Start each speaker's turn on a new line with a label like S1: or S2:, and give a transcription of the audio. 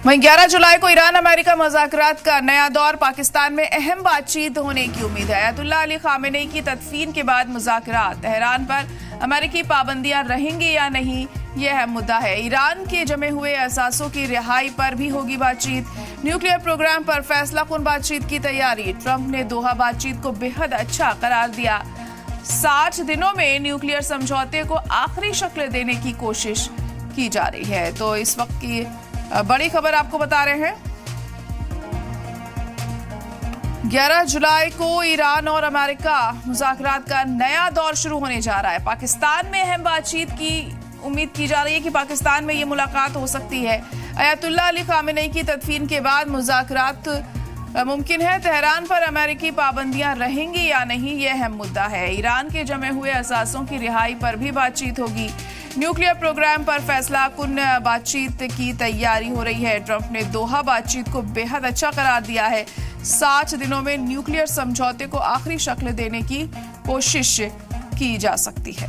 S1: वहीं 11 जुलाई को Iran America मुज़ाकरात का नया दौर, पाकिस्तान में अहम बातचीत होने की उम्मीद है। अयतुल्लाह अली खामेनी की तदफीन के बाद मुज़ाकरात, तेहरान पर अमेरिकी पाबंदियां रहेंगी या नहीं, यह अहम मुद्दा है। ईरान के जमे हुए असासों की रिहाई पर भी होगी बातचीत। न्यूक्लियर प्रोग्राम पर फैसला कुन बातचीत की तैयारी, ट्रंप ने दोहा बातचीत को बेहद अच्छा करार दिया। 60 दिनों में न्यूक्लियर समझौते को आखिरी शक्ल देने की कोशिश की जा रही है। तो इस वक्त की बड़ी खबर आपको बता रहे हैं। 11 जुलाई को ईरान और अमेरिका मुज़ाकरात का नया दौर शुरू होने जा रहा है। पाकिस्तान में अहम बातचीत की उम्मीद की जा रही है कि पाकिस्तान में ये मुलाकात हो सकती है। अयतुल्लाह अली खामेनी की तदफीन के बाद मुज़ाकरात मुमकिन है। तेहरान पर अमेरिकी पाबंदियां रहेंगी या नहीं, यह अहम मुद्दा है। ईरान के जमे हुए असासों की रिहाई पर भी बातचीत होगी। न्यूक्लियर प्रोग्राम पर फैसला कुन बातचीत की तैयारी हो रही है। ट्रंप ने दोहा बातचीत को बेहद अच्छा करार दिया है। 60 दिनों में न्यूक्लियर समझौते को आखिरी शक्ल देने की कोशिश की जा सकती है।